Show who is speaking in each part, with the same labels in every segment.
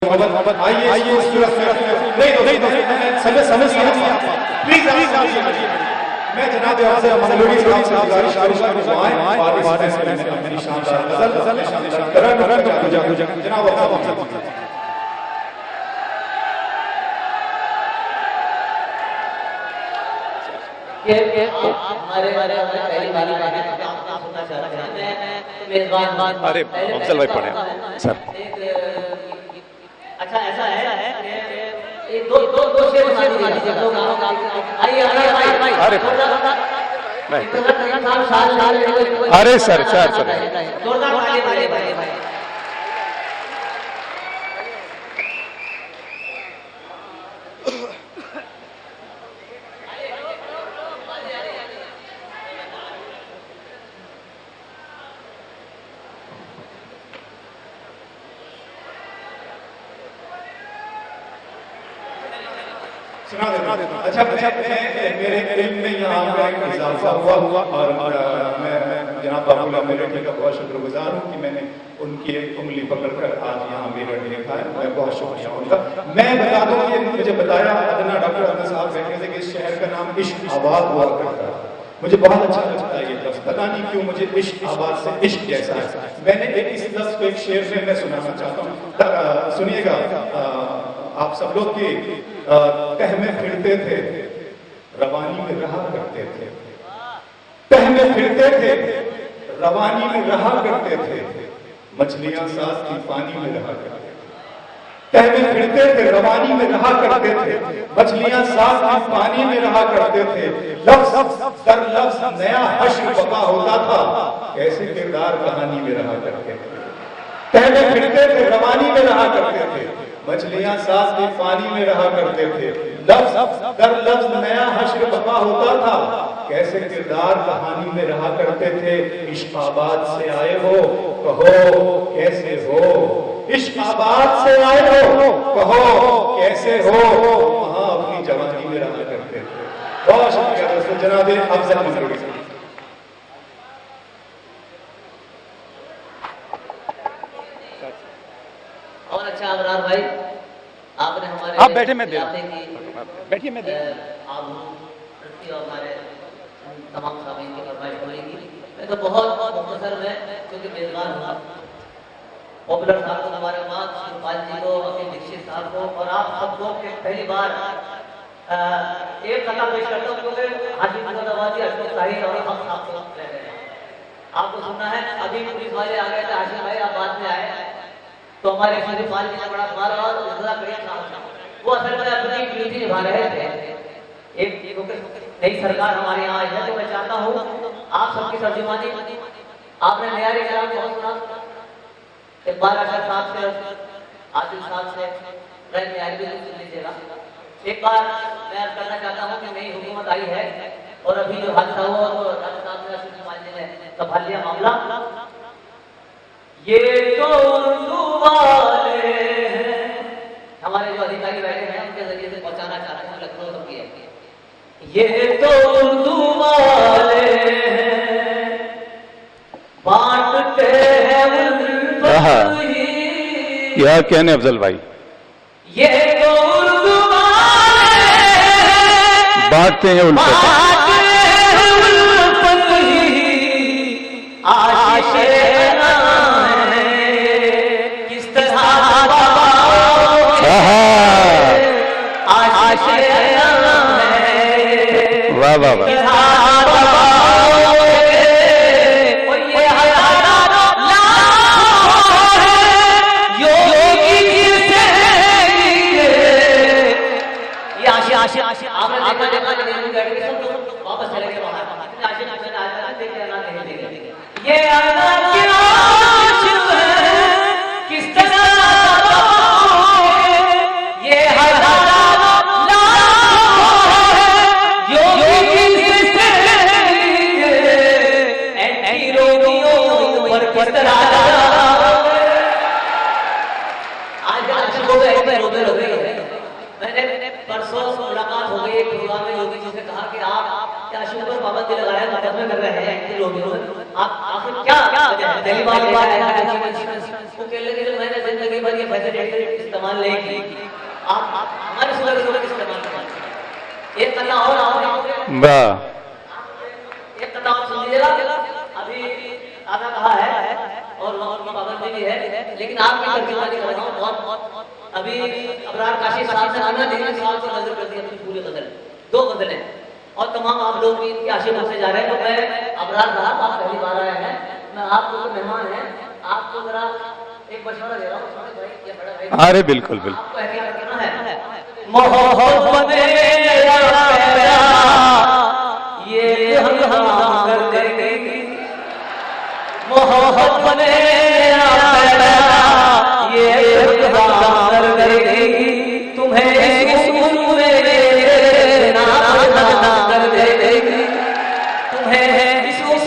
Speaker 1: आइए नहीं समय प्लीज मैं जनाब आपसे मलूरी साहब गुजारिश करूंगा मेरी शानदार गजल जनाब
Speaker 2: अरे अफजल भाई पढ़े सर।
Speaker 3: अच्छा ऐसा है एक दो दो दो शेर सुना दीजिए लोग आइए
Speaker 2: अरे अरे सर सर सर
Speaker 3: जोरदार ताली भाई
Speaker 1: सुना देता अच्छा मेरे इल्म में यहाँ इजाफा हुआ और मैं जनाब बाबूला मेरठी का बहुत शुक्रगुजार हूँ कि मैंने उनकी एक उंगली पकड़कर आज यहाँ मेरठ देखा है। मैं बहुत शुक्रिया उनका। मैं बता दूँ कि मुझे बताया अदना डॉक्टर अदना साहब कहते थे कि इस शहर का नाम इश्क आबाद हुआ करता है। मुझे बहुत अच्छा लगता है ये लफ्ज़, पता नहीं क्यों मुझे इश्क आबाद से इश्क जैसा है। मैंने इस लफ्ज़ को एक शेर में मैं सुनाना चाहता हूँ, सुनिएगा आप सब लोग की तह में फिरते थे रवानी में रहा करते थे, तह में फिरते थे रवानी में रहा करते थे, मछलियां साथ की पानी में रहा करते थे। तह में फिरते थे रवानी में रहा करते थे, मछलियां साथ की पानी में रहा करते थे। लफ्ज़ दर लफ्ज़ नया हश्र बका होता था, कैसे किरदार कहानी में रहा करते थे। तह में फिरते थे रवानी में रहा करते थे, मछलियां साथ के पानी में रहा करते थे। लफ्ज़ दर लफ्ज़ नया हश्र बका होता था, कैसे किरदार कहानी में रहा करते थे। इश्क आबाद से आए हो कहो कैसे हो, इश्क आबाद से आए हो कहो कैसे हो, वहां अपनी जवानी में रहा करते थे। बहुत शुक्रिया दोस्तों। जनाब अफजल मलूरी
Speaker 3: और अच्छा अबरार भाई आपने हमारे
Speaker 2: आप बैठे मैं दे बैठिए मैं दे
Speaker 3: आप हमारे तमाम सामीन की फरमाइश होगी। मैं तो बहुत मुख्तसर में क्योंकि मेजबान हुआ पॉपुलर साहब को, हमारे माँ शिवपाल जी को, अकील दीक्षित साहब को और आप सबको पहली बार एक कथा पेश करता हूँ क्योंकि हाजी मुहम्मदाबादी अशोक ताहिर और हम साहब को रह रहे हैं। आपको सुनना है अभी पुलिस वाले आ गए थे, हाशिम भाई आप बाद में आए तो हमारे शिवपाल जी ने बड़ा सवाल और वो असल में अपनी ड्यूटी निभा रहे थे। एक नई सरकार हमारे यहाँ आई है तो मैं चाहता हूँ आप सबकी तर्जुमानी, आपने नयारी कलाम बहुत सुना, इकबाल अशर साहब से, आदिल साहब से नयारी भी सुन लीजिएगा। एक बार मैं अर्ज करना चाहता हूँ कि नई हुकूमत आई है और अभी जो हादसा हुआ तो डॉक्टर साहब ने संभाल लिया मामला। ये तो उर्दू वाले हैं, हमारे जो अधिकारी बैठे हैं उनके जरिए से पहुंचाना चाह रहे हैं लखनऊ तक की है। ये तो उर्दू वाले हैं बांटते हैं
Speaker 2: क्या कहने अफजल भाई,
Speaker 3: ये तो उर्दू वाले
Speaker 2: बांटते हैं उल्फत वाह वाह वाह।
Speaker 3: वापस चले गए बाहर। ये किस तरह मैंने परसों मुलाकात हो गई एक प्रोग्राम में योगी जी से कहा कि आप आशिकों पर पाबंदी लगाया मुकदमे कर रहे हैं ऐसे लोग आप आखिर क्या वजह है? पहली बात वो कह लगे कि मैंने जिंदगी भर ये फैसिलिटी इस्तेमाल नहीं की, आप हमारे सुबह इस्तेमाल करें। एक कथा और
Speaker 2: वाह
Speaker 3: एक कथा और सुन लीजिएगा। अभी आधा कहा है और पाबंदी भी है, लेकिन आपकी तर्जुमानी कर रहा हूँ। बहुत अभी अबरार काशी साहब ने आना लेकिन साल से नजर कर दी अपनी पूरी गजल, 2 गजलें, और तमाम आप लोग भी इनके आशीर्वाद से जा रहे हैं। तो मैं अबरार साहब आप पहली बार आए हैं, मैं आपको तो मेहमान हैं, आपको जरा एक मशवरा दे रहा हूँ भाई, ये बड़ा भाई
Speaker 2: अरे बिल्कुल बिल्कुल
Speaker 3: आपको एहतियात करना है। मोहब्बत ये हम कर देंगे, मोहब्बत ये हम कर देंगे, तुम्हें कर देंगे, तुम्हें कर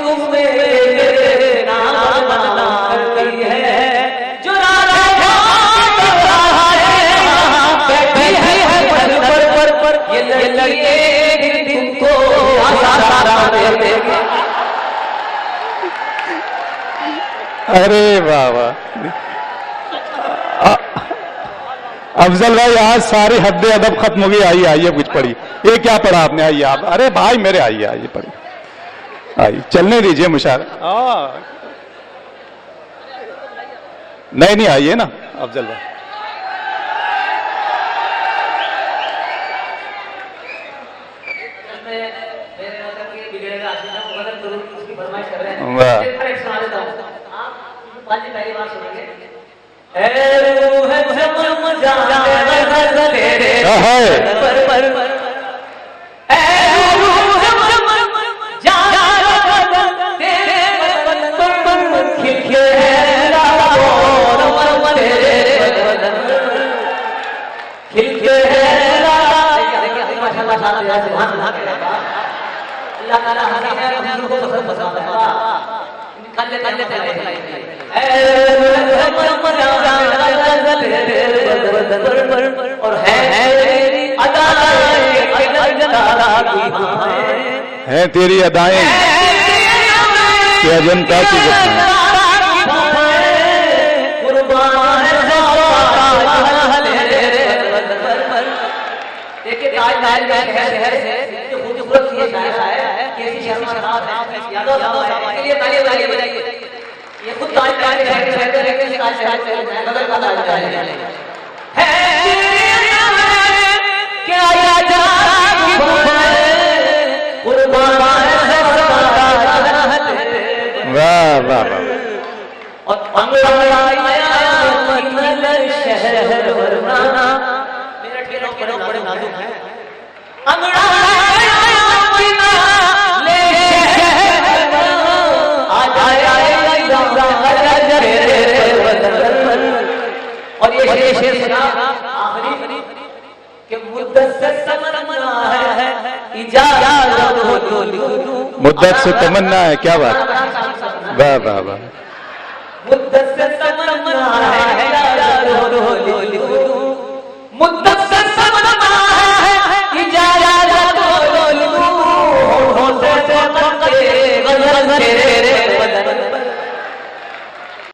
Speaker 3: है जो ये लड़के तुमको
Speaker 2: अरे वाह वाह अफजल भाई आज सारी हद अदब खत्म हो गई। आइए आइए कुछ पढ़ी, ये क्या पढ़ा आपने? आइए आप, अरे भाई मेरे आइए आइए पढ़ी, आइए चलने दीजिए मुशार। नहीं आइए ना अफजल भाई। वाह
Speaker 3: और
Speaker 2: है तेरी अदाएं कि अजंता की गुफ्तगू।
Speaker 3: ये खुद
Speaker 2: वाह वाह वाह
Speaker 3: और शहर वरना मेरा ठेलों के लोग बड़े नाजुक हैं। और ये शेर सुना आखिरी कि मुद्दत से तमन्ना है इजाजत हो तो लिखूं।
Speaker 2: मुद्दत से तमन्ना है, क्या बात, वाह वाह वाह।
Speaker 3: मुद्दत से तमन्ना है